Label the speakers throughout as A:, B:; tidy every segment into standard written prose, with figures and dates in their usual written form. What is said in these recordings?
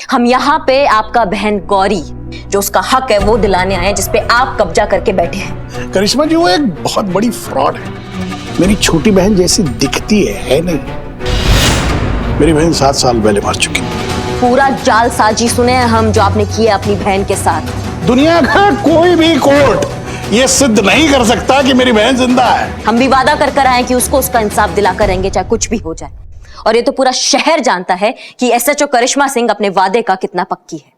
A: हम यहाँ पे आपका बहन गौरी जो उसका हक है वो दिलाने आए हैं, जिसपे आप कब्जा करके बैठे हैं।
B: करिश्मा जी, वो एक बहुत बड़ी फ्रॉड है। मेरी छोटी बहन जैसी दिखती है नहीं। मेरी बहन 7 साल पहले मर चुकी।
A: पूरा जाल साजी सुने हैं हम जो आपने किया अपनी बहन के साथ।
B: दुनिया का कोई भी कोर्ट ये सिद्ध नहीं कर सकता कि मेरी बहन जिंदा है।
A: हम भी वादा कर आए कि उसको उसका इंसाफ दिला कर रहेंगे, चाहे कुछ भी हो जाए। और ये तो पूरा शहर जानता है कि एसएचओ करिश्मा सिंह अपने वादे का कितना पक्की है।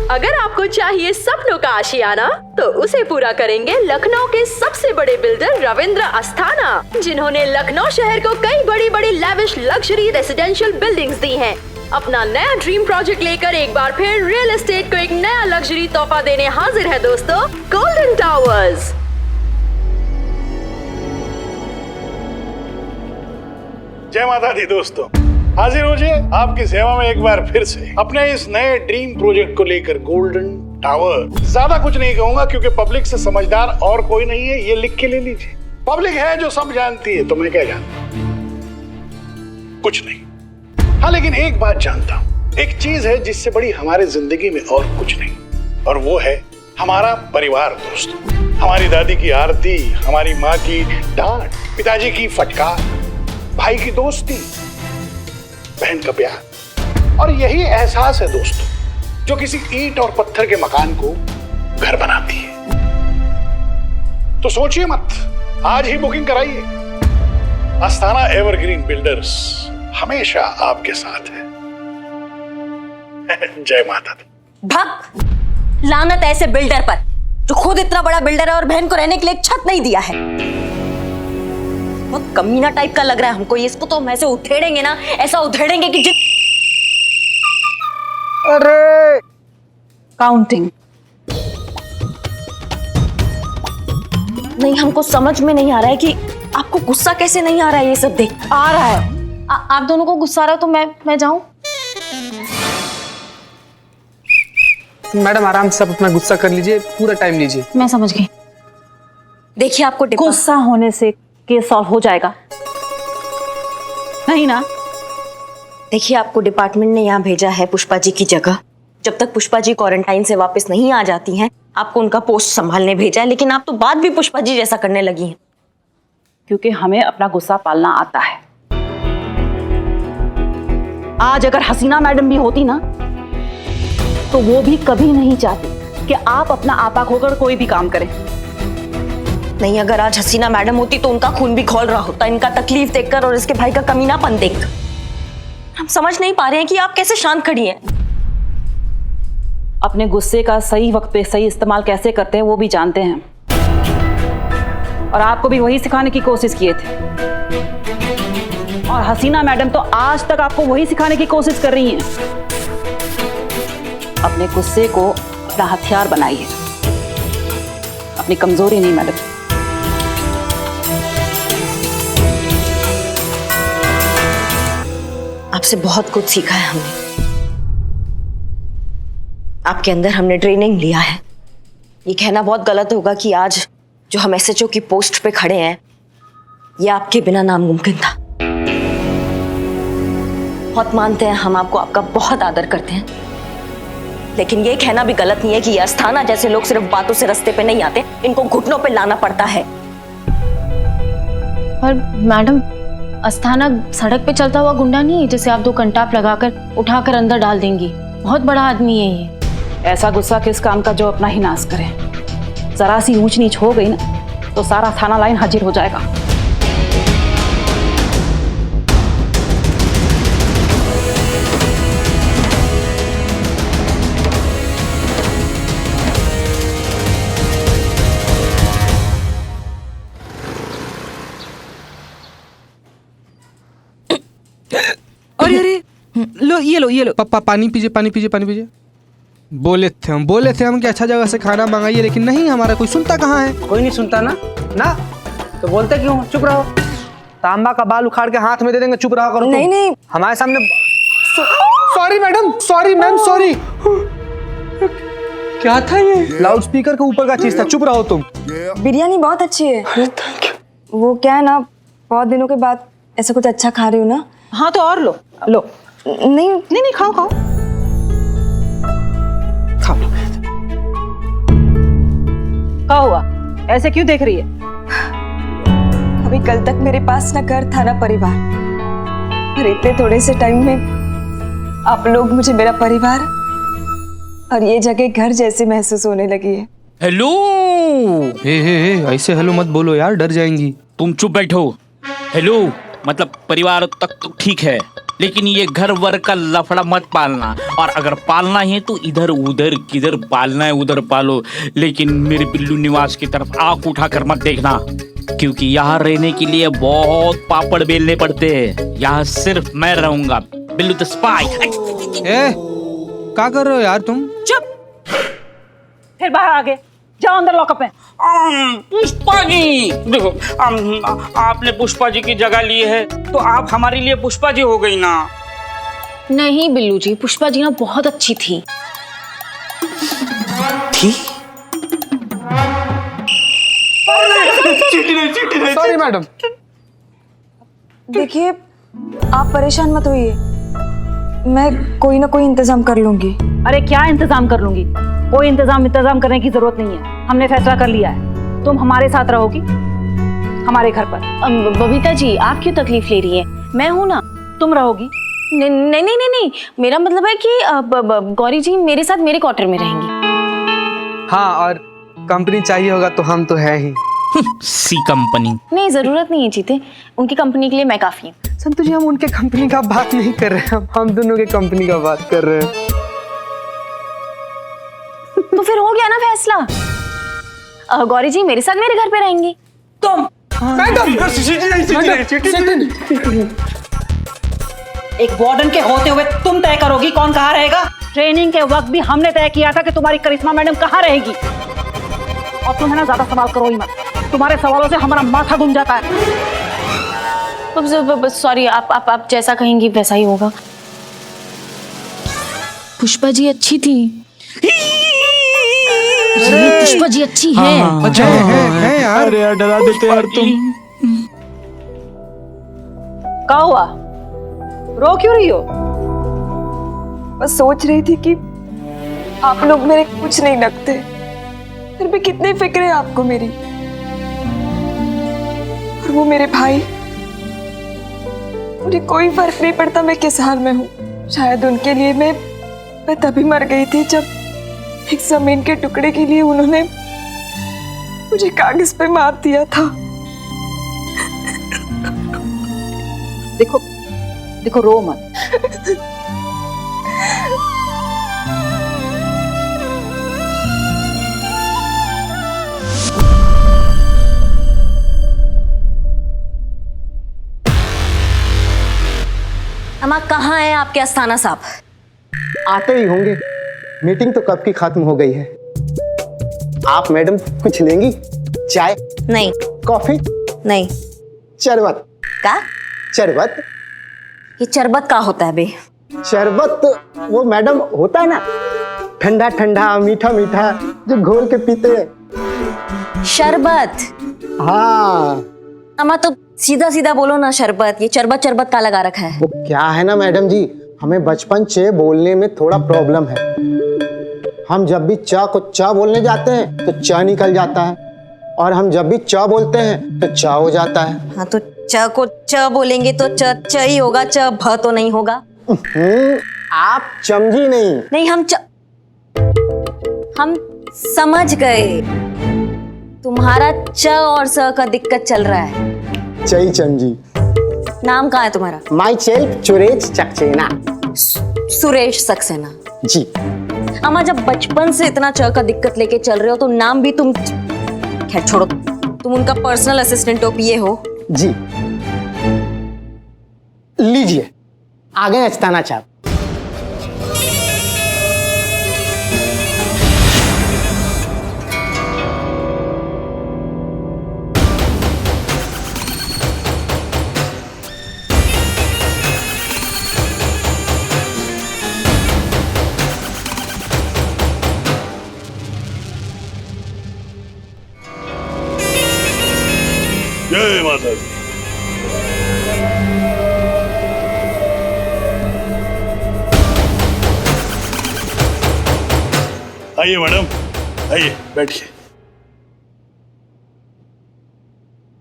C: अगर आपको चाहिए सपनों का आशियाना, तो उसे पूरा करेंगे लखनऊ के सबसे बड़े बिल्डर रविंद्र अस्थाना, जिन्होंने लखनऊ शहर को कई बड़ी बड़ी लैविश लग्जरी रेसिडेंशियल बिल्डिंग्स दी हैं। अपना नया ड्रीम प्रोजेक्ट लेकर एक बार फिर रियल एस्टेट को एक नया लग्जरी तोहफा देने हाजिर है दोस्तों, गोल्डन टावर्स।
B: जय माता दी दोस्तों, हाजिर हो जाए आपकी सेवा में एक बार फिर से अपने इस नए ड्रीम प्रोजेक्ट को लेकर, गोल्डन टावर। ज्यादा कुछ नहीं कहूंगा क्योंकि पब्लिक से समझदार और कोई नहीं है, ये लिख के ले लीजिए। पब्लिक है जो सब जानती है, तो मैं क्या जानता, कुछ नहीं। हाँ, लेकिन एक बात जानता हूं, एक चीज है जिससे बड़ी हमारे जिंदगी में और कुछ नहीं, और वो है हमारा परिवार दोस्तों। हमारी दादी की आरती, हमारी माँ की डांट, पिताजी की फटकार, भाई की दोस्ती, बहन का प्यार, और यही एहसास है दोस्तों जो किसी ईंट और पत्थर के मकान को घर बनाती है। तो सोचिए मत, आज ही बुकिंग कराइए। अस्थाना एवरग्रीन बिल्डर्स हमेशा आपके साथ है। जय माता दी।
A: भक्त लानत ऐसे बिल्डर पर जो खुद इतना बड़ा बिल्डर है और बहन को रहने के लिए एक छत नहीं दिया है। बहुत कमीना टाइप का लग रहा है हमको ये। इसको तो हम ऐसे उधेड़ेंगे ना, ऐसा उधेड़ेंगे कि
D: अरे काउंटिंग
A: नहीं, हमको समझ में नहीं आ रहा है कि आपको गुस्सा कैसे नहीं आ रहा है ये सब देख।
D: आ रहा है। आप दोनों को गुस्सा आ रहा है तो मैं जाऊं?
E: मैडम आराम से अपना गुस्सा कर लीजिए, पूरा टाइम लीजिए।
D: मैं समझ गई।
A: देखिए आपको
D: गुस्सा होने से केस सॉल्व हो जाएगा नहीं ना?
A: देखिए आपको डिपार्टमेंट ने यहाँ भेजा है पुष्पा जी की जगह। जब तक पुष्पा जी क्वारंटाइन से वापस नहीं आ जाती हैं, आपको उनका पोस्ट संभालने भेजा है। लेकिन आप तो बात भी पुष्पा जी जैसा करने लगी हैं।
D: क्योंकि हमें अपना गुस्सा पालना आता है। आज अगर हसीना मैडम भी होती ना, तो वो भी कभी नहीं चाहती कि आप अपना आपा खोकर कोई भी काम करें।
A: नहीं, अगर आज हसीना मैडम होती तो उनका खून भी खौल रहा होता, इनका तकलीफ देखकर और इसके भाई का कमीनापन देखकर। हम समझ नहीं पा रहे हैं कि आप कैसे शांत खड़ी हैं।
D: अपने गुस्से का सही वक्त पे सही इस्तेमाल कैसे करते हैं वो भी जानते हैं, और आपको भी वही सिखाने की कोशिश किए थे। और हसीना मैडम तो आज तक आपको वही सिखाने की कोशिश कर रही हैं। अपने गुस्से को अपना हथियार बनाइए, अपनी कमजोरी नहीं मैडम।
A: आपसे बहुत कुछ सीखा है हमने। आपके अंदर हमने ट्रेनिंग लिया है। ये कहना बहुत गलत होगा कि आज जो हम एसएचओ की पोस्ट पे खड़े हैं, ये आपके बिना नामुमकिन था। बहुत मानते हैं हम आपको, आपका बहुत आदर करते हैं, लेकिन ये कहना भी गलत नहीं है कि ये अस्थाना जैसे लोग सिर्फ बातों से रास्ते पे नहीं आते, इनको घुटनों पे लाना पड़ता है।
F: पर मैडम, अस्थाना सड़क पे चलता हुआ गुंडा नहीं है जिसे आप 2 कंटाप लगाकर उठाकर अंदर डाल देंगी। बहुत बड़ा आदमी है ये।
D: ऐसा गुस्सा किस काम का जो अपना ही नाश करे। जरा सी ऊंच नीच हो गई ना तो सारा थाना लाइन हाजिर हो जाएगा।
E: अरे लो ये लो पानी पीजिए। बोले थे हम कि अच्छा जगह से खाना मंगाइए, लेकिन नहीं, हमारा कोई सुनता कहाँ है। कोई नहीं सुनता ना तो बोलते क्यों? चुप रहो। तांबा का बाल उखाड़ के हाथ में दे देंगे, चुप रहा करो।
A: नहीं
E: हमारे सामने। Sorry madam, sorry ma'am, sorry. क्या था ये? लाउड स्पीकर के ऊपर का चीज था, चुप रहो तुम।
G: बिरयानी बहुत अच्छी है। वो क्या है ना, बहुत दिनों के बाद
A: ऐसा कुछ अच्छा खा रही हूँ ना?
D: हाँ तो और लो लो।
A: नहीं
D: नहीं नहीं खाओ खाओ खाओ। क्या हुआ, ऐसे क्यों देख रही है?
A: अभी कल तक मेरे पास ना घर था ना परिवार, और इतने थोड़े से टाइम में आप लोग मुझे मेरा परिवार और ये जगह घर जैसे महसूस होने लगी है।
G: हेलो।
E: हे ऐसे हेलो मत बोलो यार, डर जाएंगी।
G: तुम चुप बैठो। हेलो मतलब परिवार तक तो ठीक है, लेकिन ये घर वर का लफड़ा मत पालना, और अगर पालना है तो इधर उधर किधर पालना है उधर पालो, लेकिन मेरे बिल्लू निवास की तरफ आंख उठाकर मत देखना, क्योंकि यहाँ रहने के लिए बहुत पापड़ बेलने पड़ते हैं। यहाँ सिर्फ मैं रहूंगा, बिल्लू द स्पाई।
E: ए, क्या कर रहे हो यार तुम?
D: चुप, फिर बाहर आ गए, जाओ अंदर लॉकअप में।
G: पुष्पा जी देखो, आपने पुष्पा जी की जगह ली है तो आप हमारे लिए पुष्पा जी हो गई ना।
F: नहीं बिल्लू जी, पुष्पा जी ना बहुत अच्छी थी।
E: Sorry madam.
A: देखिए आप परेशान मत होइए, मैं कोई ना कोई इंतजाम कर लूंगी।
D: अरे क्या इंतजाम कर लूंगी? कोई इंतजाम करने की जरूरत नहीं है, हमने फैसला कर लिया है, तुम हमारे साथ रहोगी हमारे घर पर।
F: बबीता जी आप क्यों तकलीफ ले रही है, मैं हूं ना।
D: तुम रहोगी?
F: नहीं नहीं नहीं नहीं, मेरा मतलब है कि गौरी जी मेरे साथ मेरे क्वार्टर में रहेंगी।
E: हाँ, और कंपनी चाहिए होगा तो हम तो है ही।
G: सी कंपनी
F: नहीं जरूरत नहीं है जीते, उनकी कंपनी के लिए मैं काफी हूँ।
E: संतु जी हम उनके कंपनी का बात नहीं कर रहे हैं, हम दोनों के कंपनी का बात कर रहे हैं।
F: तो फिर हो गया ना फैसला, गौरी जी मेरे साथ मेरे घर पे रहेंगी।
D: तुम एक वार्डन के होते हुए तुम तय करोगी कौन कहाँ रहेगा? ट्रेनिंग के वक्त भी हमने तय किया था कि तुम्हारी करिश्मा मैडम कहाँ रहेगी। और तुम है ना ज्यादा सवाल करो ही मत, तुम्हारे सवालों से हमारा माथा घूम जाता है।
F: सॉरी, आप जैसा कहेंगी वैसा ही होगा। पुष्पा जी अच्छी थी। पुष्पा जी अच्छी है।
E: अच्छा है यार।
G: अरे यार डरा देते यार तुम।
D: क्या हुआ, रो क्यों रही हो?
A: बस सोच रही थी कि आप लोग मेरे कुछ नहीं लगते, फिर भी कितनी फिक्र है आपको मेरी। और वो मेरे भाई, मुझे कोई फर्क नहीं पड़ता मैं किस हाल में हूँ। शायद उनके लिए मैं तभी मर गई थी जब एक जमीन के टुकड़े के लिए उन्होंने मुझे कागज पे मार दिया था।
D: देखो देखो रो मत।
A: अम्मा कहाँ है आपके अस्थाना साहब?
H: आते ही होंगे, मीटिंग तो कब की खत्म हो गई है। आप मैडम कुछ लेंगी? चाय,
A: नहीं
H: कॉफी,
A: नहीं।
H: शरबत?
A: का
H: शरबत?
A: ये चरबत का होता है बे?
H: शरबत वो मैडम होता है ना, ठंडा ठंडा मीठा मीठा जो घोल के पीते हैं।
A: शरबत?
H: हाँ।
A: अम्मा तो सीधा सीधा बोलो ना, शरबत। ये चरबत का लगा रखा है।
H: वो क्या है ना मैडम जी, हमें बचपन से बोलने में थोड़ा प्रॉब्लम है। हम जब भी च को च बोलने जाते हैं तो च निकल जाता है, और हम जब भी च बोलते हैं तो च हो जाता है।
A: हाँ तो च को च बोलेंगे तो च ही होगा, च भ तो नहीं होगा।
H: आप समझी नहीं।
A: नहीं हम समझ गए, तुम्हारा च और स का दिक्कत चल रहा है।
H: सही समझी।
A: नाम कहाँ है तुम्हारा?
H: Myself Suresh Saxena.
A: सुरेश सक्सेना
H: जी।
A: अम्मा जब बचपन से इतना च का दिक्कत लेके चल रहे हो तो नाम भी तुम, खैर छोड़ो, तुम उनका पर्सनल असिस्टेंट हो, पिए हो।
H: जी लीजिए, आगे अस्थाना चाप।
B: जय माता दी। आइए मैडम, आइए बैठिए।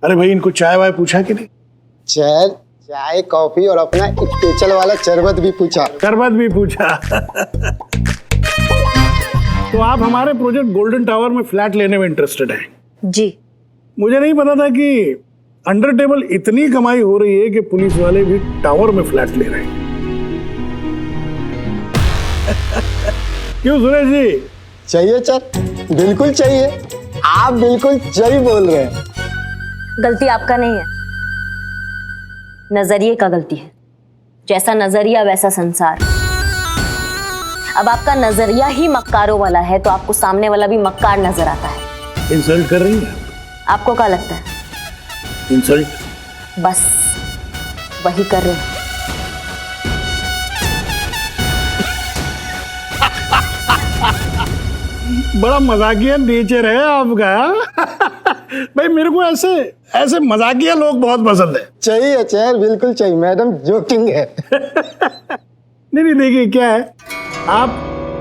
B: अरे भाई, इनको चाय वाय पूछा कि नहीं?
H: चाय कॉफी और अपना स्पेशल वाला शरबत भी पूछा।
B: शरबत भी पूछा। तो आप हमारे प्रोजेक्ट गोल्डन टावर में फ्लैट लेने में इंटरेस्टेड हैं?
F: जी।
B: मुझे नहीं पता था कि अंडर टेबल इतनी कमाई हो रही है कि पुलिस वाले भी टावर में फ्लैट ले रहे हैं। क्यों सुरेश जी?
H: चाहिए सर, बिल्कुल चाहिए। आप बिल्कुल सही बोल रहे हैं।
F: गलती आपका नहीं है, नजरिए का गलती है। जैसा नजरिया वैसा संसार। अब आपका नजरिया ही मक्कारों वाला है तो आपको सामने वाला भी मक्कार नजर आता है।
B: इंसल्ट कर रही हैं?
F: आपको क्या लगता है?
B: इंसल्ट?
F: बस वही कर रहे हैं।
B: बड़ा मजाकिया नेचर है आपका। भाई मेरे को ऐसे ऐसे मजाकिया लोग बहुत पसंद है।
H: चाहिए सर, बिल्कुल चाहिए। मैडम जोकिंग है।
B: नहीं देखिए क्या है, आप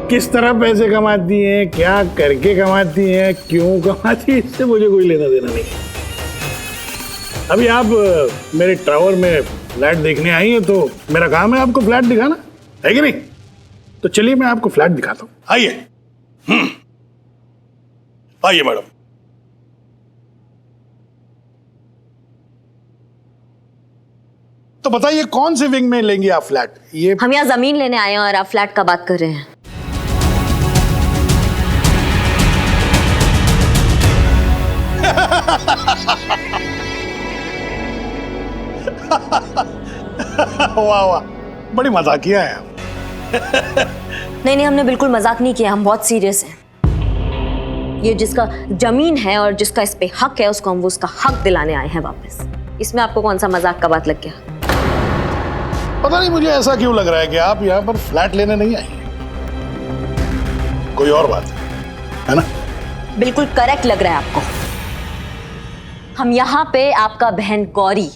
B: किस तरह पैसे कमाती हैं, क्या करके कमाती हैं, क्यों कमाती हैं, इससे मुझे कोई लेना देना नहीं। अभी आप मेरे टावर में फ्लैट देखने आई हैं तो मेरा काम है आपको फ्लैट दिखाना, है कि नहीं? तो चलिए मैं आपको फ्लैट दिखाता हूँ। आइए। आइए मैडम। तो बताइए कौन से विंग में लेंगे आप फ्लैट? ये
F: हम यहाँ जमीन लेने आए हैं और आप फ्लैट का बात कर रहे हैं।
B: वाह वाह, बड़ी मजाकिया है आप।
F: नहीं, हमने बिल्कुल मजाक नहीं किया, हम बहुत सीरियस हैं। ये जिसका जमीन है और जिसका इस पे हक है उसको हम उसका हक दिलाने आए हैं वापस। इसमें आपको कौन सा मजाक का बात लग गया?
B: पता नहीं मुझे ऐसा क्यों लग रहा है कि आप यहाँ पर फ्लैट लेने नहीं आई हैं। कोई और बात है ना?
F: बिल्कुल करेक्ट लग रहा है आपको। हम यहाँ पे आपका बहन गौरी,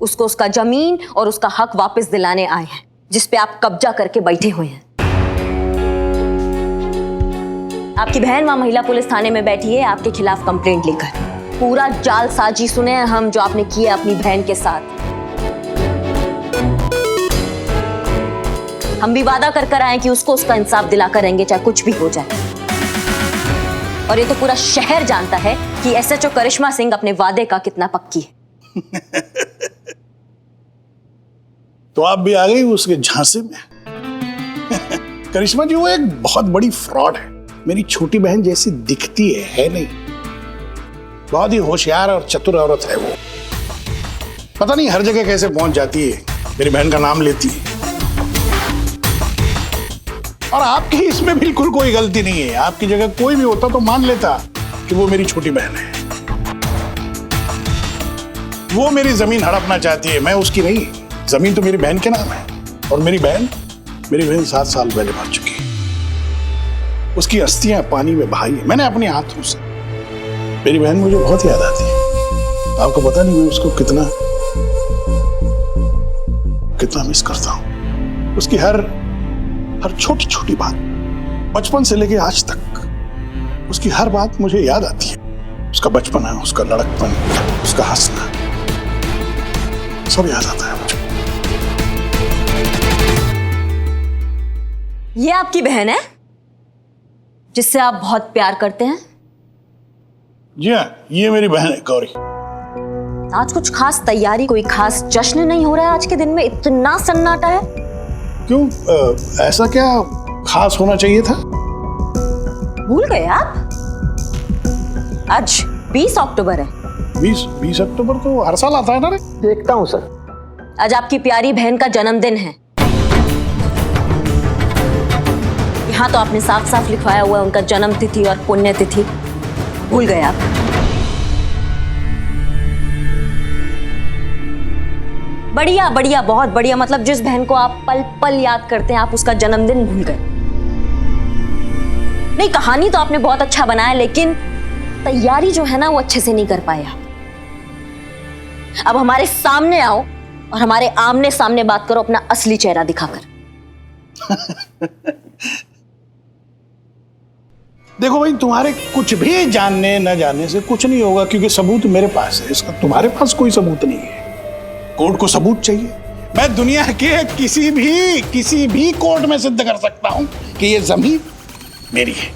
F: उसको उसका जमीन और उसका हक वापस दिलाने आए हैं जिसपे आप कब्जा करके बैठे हुए हैं। आपकी बहन वहां महिला पुलिस थाने में बैठी है आपके खिलाफ कंप्लेंट लेकर। पूरा जाल साजी सुने हैं हम जो आपने किया अपनी बहन के साथ। हम भी वादा कर आए कि उसको उसका इंसाफ दिला कर रहेंगे चाहे कुछ भी हो जाए। और ये तो पूरा शहर जानता है कि एसएचओ करिश्मा सिंह अपने वादे का कितना पक्की है।
B: तो आप भी आ गई उसके झांसे में। करिश्मा जी वो एक बहुत बड़ी फ्रॉड है। मेरी छोटी बहन जैसी दिखती है नहीं। बहुत ही होशियार और चतुर औरत है वो। पता नहीं हर जगह कैसे पहुंच जाती है, मेरी बहन का नाम लेती है। और आपकी इसमें बिल्कुल कोई गलती नहीं है। आपकी जगह कोई भी होता तो मान लेता कि वो मेरी छोटी बहन है। वो मेरी जमीन हड़पना चाहती है, मैं उसकी नहीं। जमीन तो मेरी बहन के नाम है और मेरी बहन 7 साल पहले मर चुकी है। उसकी अस्थियां पानी में बहाई है मैंने अपने हाथों से। मेरी बहन मुझे बहुत याद आती है। आपको पता नहीं मैं उसको कितना मिस करता हूं। उसकी हर छोटी छोटी बात, बचपन से लेके आज तक उसकी हर बात मुझे याद आती है। उसका बचपना, उसका लड़कपन, उसका हंसना, सब याद आता है मुझे।
F: ये आपकी बहन है जिससे आप बहुत प्यार करते हैं?
B: जी हाँ, ये मेरी बहन है गौरी।
F: आज कुछ खास तैयारी, कोई खास जश्न नहीं हो रहा है आज के दिन में? इतना सन्नाटा है
B: क्यों? ऐसा क्या खास होना चाहिए था?
F: भूल गए आप? आज 20 अक्टूबर है।
B: 20 अक्टूबर तो हर साल आता है ना रे?
H: देखता हूँ सर।
F: आज आपकी प्यारी बहन का जन्मदिन है। यहाँ तो आपने साफ साफ लिखवाया हुआ है उनका जन्म तिथि और पुण्य तिथि। भूल गए आप? बढ़िया बढ़िया, बहुत बढ़िया। मतलब जिस बहन को आप पल पल याद करते हैं आप उसका जन्मदिन भूल गए। नहीं, कहानी तो आपने बहुत अच्छा बनाया लेकिन तैयारी जो है ना वो अच्छे से नहीं कर पाए आप। अब हमारे सामने आओ और हमारे आमने सामने बात करो अपना असली चेहरा दिखाकर।
B: देखो भाई, तुम्हारे कुछ भी जानने न जानने से कुछ नहीं होगा, क्योंकि सबूत मेरे पास है। इसका तुम्हारे पास कोई सबूत नहीं है। कोर्ट को सबूत चाहिए। मैं दुनिया के किसी भी कोर्ट में सिद्ध कर सकता हूं कि ये जमीन मेरी है।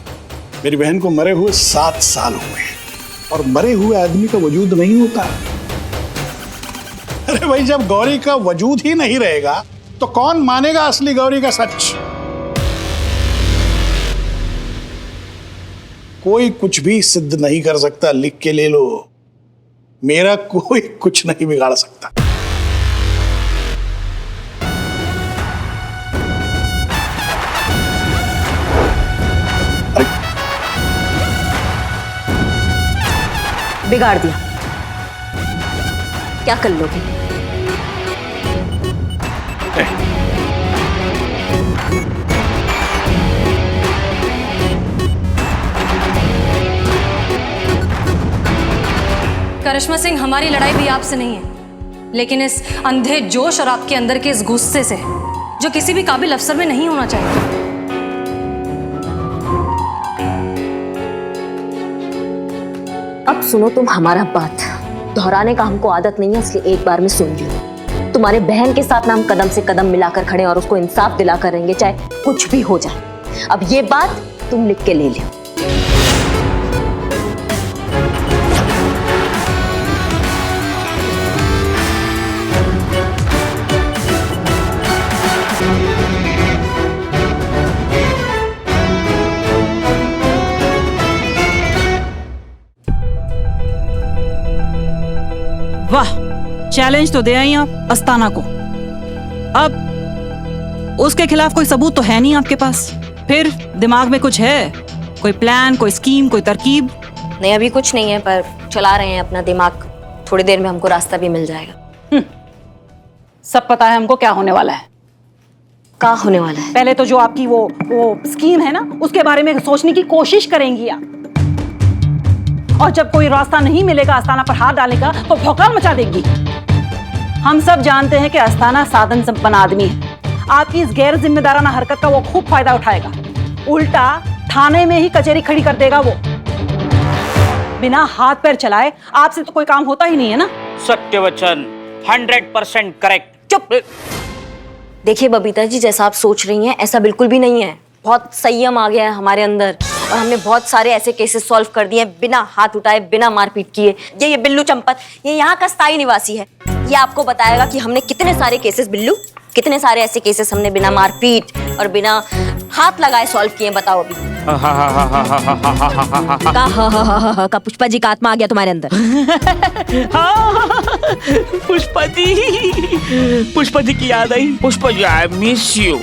B: मेरी बहन को मरे हुए 7 साल हुए हैं, और मरे हुए आदमी का वजूद नहीं होता। अरे भाई, जब गौरी का वजूद ही नहीं रहेगा तो कौन मानेगा असली गौरी का सच? कोई कुछ भी सिद्ध नहीं कर सकता। लिख के ले लो, मेरा कोई कुछ नहीं बिगाड़ सकता।
F: बिगाड़ दिया, क्या कर लोगे?
I: करिश्मा सिंह, हमारी लड़ाई भी आपसे नहीं है, लेकिन इस अंधे जोश और आपके अंदर के इस गुस्से से, जो किसी भी काबिल अफसर में नहीं होना चाहिए।
F: अब सुनो तुम हमारा बात, दोहराने का हमको आदत नहीं है, इसलिए एक बार में सुन लो। तुम्हारे बहन के साथ ना हम कदम से कदम मिलाकर खड़े और उसको इंसाफ दिला कर रहेंगे, चाहे कुछ भी हो जाए। अब ये बात तुम लिख के ले लो।
D: वाह, चैलेंज तो दे आई आप अस्ताना को। अब उसके खिलाफ कोई सबूत तो है नहीं आपके पास, फिर दिमाग में कुछ है? कोई प्लान, कोई स्कीम, कोई तरकीब?
F: नहीं, अभी कुछ नहीं है, पर चला रहे हैं अपना दिमाग। थोड़ी देर में हमको रास्ता भी मिल जाएगा।
D: सब पता है हमको क्या होने वाला है।
F: क्या होने वाला है?
D: पहले तो जो आपकी वो स्कीम है ना, उसके बारे में सोचने की कोशिश करेंगी आप, और जब कोई रास्ता नहीं मिलेगा अस्ताना पर हाथ डालेगा तो भौकाल मचा देगी। हम सब जानते हैं कि अस्ताना साधन संपन्न आदमी है। आपकी इस गैर जिम्मेदाराना हरकत का वो खूब फायदा उठाएगा। उल्टा थाने में ही कचहरी खड़ी कर देगा वो। बिना हाथ पैर चलाए आपसे तो कोई काम होता ही नहीं है ना।
G: सत्य वचन, 100% करेक्ट।
F: चुप। देखिए बबीता जी, जैसा आप सोच रही हैं ऐसा बिल्कुल भी नहीं है। बहुत संयम आ गया है हमारे अंदर, और हमने बहुत सारे ऐसे केसेस सॉल्व कर दिए बिना हाथ उठाए, बिना मारपीट किए। ये बिल्लू चंपत, ये यहाँ का स्थायी निवासी है। ये आपको बताएगा कि हमने कितने सारे केसेस, बिल्लू, कितने सारे ऐसे केसेस हमने बिना मारपीट और बिना हाथ लगाए सॉल्व किए। बताओ अभी। का पुष्पा जी का आत्मा आ गया तुम्हारे अंदर?
G: पुष्पा जी की याद आई। Pushpa ji, I miss you.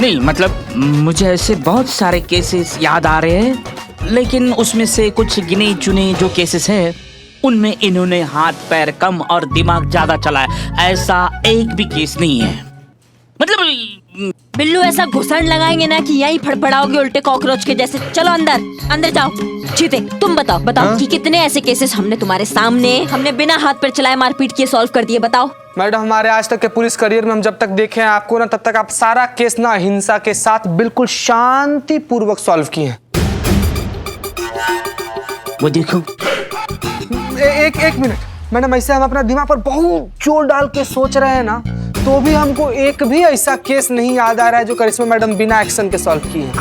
G: नहीं मतलब मुझे ऐसे बहुत सारे केसेस याद आ रहे हैं, लेकिन उसमें से कुछ गिने चुने जो केसेस हैं उनमें इन्होंने हाथ पैर कम और दिमाग ज्यादा चलाया। ऐसा एक भी केस नहीं है। मतलब
F: बिल्लू, ऐसा घुसड़ लगाएंगे ना कि यहीं फड़फड़ाओगे उल्टे कॉकरोच के जैसे। चलो अंदर, अंदर जाओ। चीते, तुम बताओ कि कितने ऐसे केसेस हमने तुम्हारे सामने, हमने बिना हाथ पैर चलाए मारपीट किए सॉल्व कर दिए। बताओ।
E: मैडम, हमारे आज तक के पुलिस करियर में हम जब तक देखे हैं आपको ना, तब तक आप सारा केस ना हिंसा के साथ बिल्कुल शांति पूर्वक सॉल्व किए हैं।
G: वो देखो।
E: एक मिनट मैडम, ऐसे हम अपना दिमाग पर बहुत जोर डाल के सोच रहे हैं ना, तो भी हमको एक भी ऐसा केस नहीं याद आ रहा है जो करिश्मा मैडम बिना एक्शन के सॉल्व की है।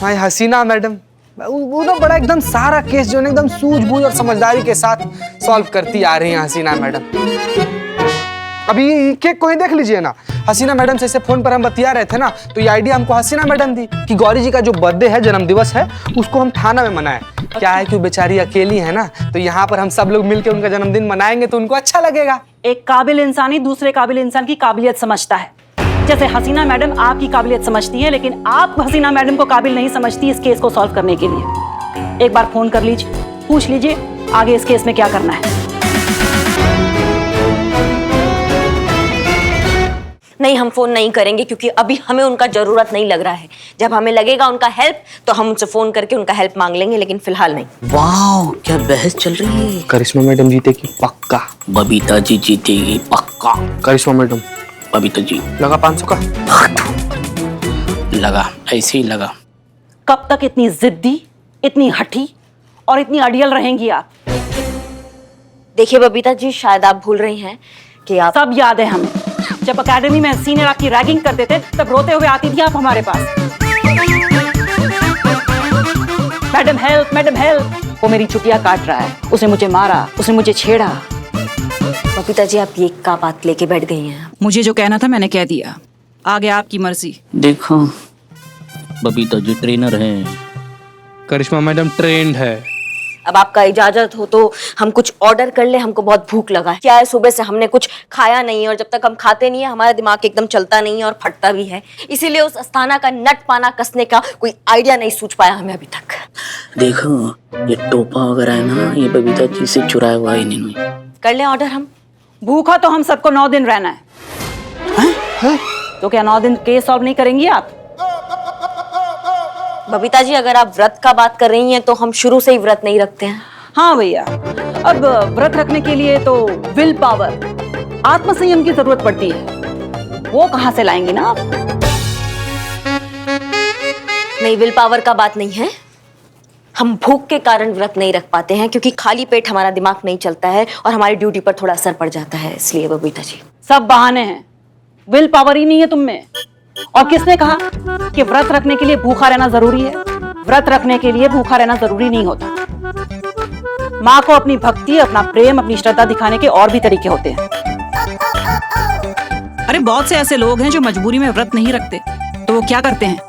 E: भाई हसीना मैडम, वो ना बड़ा एकदम सारा केस जो है एकदम सूझबूझ और समझदारी के साथ सॉल्व करती आ रही हैं हसीना मैडम। अभी केक को ही देख लीजिए ना, हसीना मैडम से फोन पर हम बतिया रहे थे ना, तो ये आइडिया हमको हसीना मैडम दी कि गौरी जी का जो बर्थडे है, जन्म दिवस है, उसको हम थाना में मनाएं। क्या है कि वो बेचारी अकेली है ना, तो यहाँ पर हम सब लोग मिलकर उनका जन्मदिन मनाएंगे तो उनको अच्छा लगेगा।
D: एक काबिल इंसान ही दूसरे काबिल इंसान की काबिलियत समझता है। जैसे हसीना मैडम आपकी काबिलियत समझती है, लेकिन आप हसीना मैडम को काबिल नहीं समझती इस केस को सॉल्व करने के लिए। एक बार फोन कर लीजिए, पूछ लीजिए आगे इस केस में क्या करना है।
F: नहीं, हम फोन नहीं करेंगे, क्योंकि अभी हमें उनका जरूरत नहीं लग रहा है। जब हमें लगेगा उनका हेल्प तो हम उनसे फोन करके उनका हेल्प मांग लेंगे, लेकिन फिलहाल नहीं।
G: वाह, क्या बहस चल रही है।
E: करिश्मा मैडम जीतेगी पक्का।
G: बबीता जी जीतेगी पक्का।
E: करिश्मा मैडम।
G: बबीता जी।
E: लगा 500 का?
G: लगा, ऐसे ही लगा।
D: कब तक इतनी जिद्दी, इतनी हठी और इतनी अड़ियल रहेंगी आप?
F: देखिए बबीता जी, शायद आप भूल रही हैं कि आप
D: सब याद है हमें। जब एकेडमी में सीनियर आपकी रैगिंग करते थे तब रोते हुए आती थी आप हमारे पास। Madam help, madam help. वो मेरी छुट्टियां काट रहा है, उसने मुझे मारा, उसने मुझे छेड़ा।
F: बबीता जी, आप ये क्या बात लेके बैठ गई हैं?
D: मुझे जो कहना था मैंने कह दिया, आगे आपकी मर्जी।
G: देखो बबीता जी ट्रेनर हैं।
E: करिश्मा मैडम ट्रेंड है।
F: अब आपका इजाजत हो तो हम कुछ ऑर्डर कर ले, हमको बहुत भूख लगा है। क्या है, सुबह से हमने कुछ खाया नहीं है और जब तक हम खाते नहीं है हमारा दिमाग एकदम चलता नहीं है और फटता भी है। इसीलिए उस अस्थाना का नट पाना कसने का कोई आइडिया नहीं सूझ पाया हमें अभी तक।
G: देखो ये टोपा वगैरह है ना, ये बबीता जी से चुराया हुआ है इन्होंने।
F: कर ले ऑर्डर हम।
D: भूखा तो हम सबको 9 दिन रहना है। तो क्या 9 दिन केस सॉल्व नहीं करेंगी आप?
F: बबीता जी, अगर आप व्रत का बात कर रही हैं तो हम शुरू से ही व्रत नहीं रखते हैं।
D: हाँ भैया, अब व्रत रखने के लिए तो विल पावर, आत्मसंयम की जरूरत पड़ती है। वो कहाँ से लाएंगी ना आप?
F: नहीं, विल पावर का बात नहीं है। हम भूख के कारण व्रत नहीं रख पाते हैं क्योंकि खाली पेट हमारा दिमाग नहीं चलता है और हमारी ड्यूटी पर थोड़ा असर पड़ जाता है, इसलिए बबीता जी।
D: सब बहाने हैं, विल पावर ही नहीं है तुम में। और किसने कहा कि व्रत रखने के लिए भूखा रहना जरूरी है? व्रत रखने के लिए भूखा रहना जरूरी नहीं होता। माँ को अपनी भक्ति, अपना प्रेम, अपनी श्रद्धा दिखाने के और भी तरीके होते हैं। अरे बहुत से ऐसे लोग हैं जो मजबूरी में व्रत नहीं रखते, तो वो क्या करते हैं?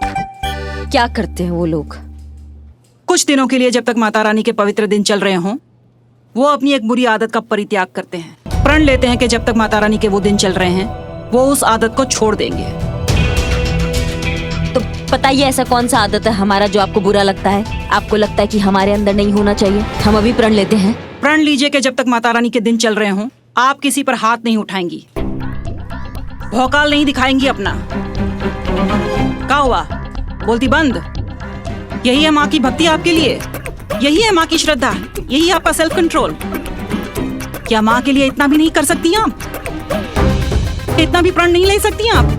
F: क्या करते हैं वो लोग?
D: कुछ दिनों के लिए, जब तक माता रानी के पवित्र दिन चल रहे हों, वो अपनी एक बुरी आदत का परित्याग करते हैं। प्रण लेते हैं कि जब तक माता रानी के वो दिन चल रहे हैं वो उस आदत को छोड़ देंगे।
F: तो बताइए, ऐसा कौन सा आदत है हमारा जो आपको बुरा लगता है? आपको लगता है कि हमारे अंदर नहीं होना चाहिए? हम अभी प्रण लेते हैं।
D: प्रण लीजिए कि जब तक माता रानी के दिन चल रहे हों आप किसी पर हाथ नहीं उठाएंगी, भौकाल नहीं दिखाएंगी अपना। क्या हुआ, बोलती बंद? यही है माँ की भक्ति आपके लिए, यही है माँ की श्रद्धा, यही है आपका सेल्फ कंट्रोल। क्या माँ के लिए इतना भी नहीं कर सकती आप? इतना भी प्रण नहीं ले सकती आप?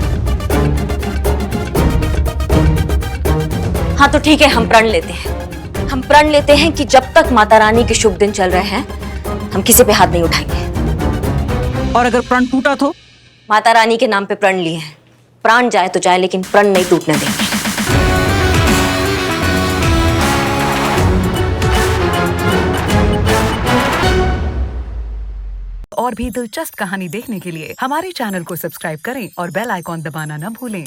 F: हाँ तो ठीक है, हम प्रण लेते हैं। हम प्रण लेते हैं कि जब तक माता रानी के शुभ दिन चल रहे हैं हम किसी पे हाथ नहीं उठाएंगे।
D: और अगर प्रण टूटा तो?
F: माता रानी के नाम पे प्रण लिए हैं, प्राण जाए तो जाए लेकिन प्रण नहीं टूटने देंगे।
J: और भी दिलचस्प कहानी देखने के लिए हमारे चैनल को सब्सक्राइब करें और बेल आइकॉन दबाना न भूलें।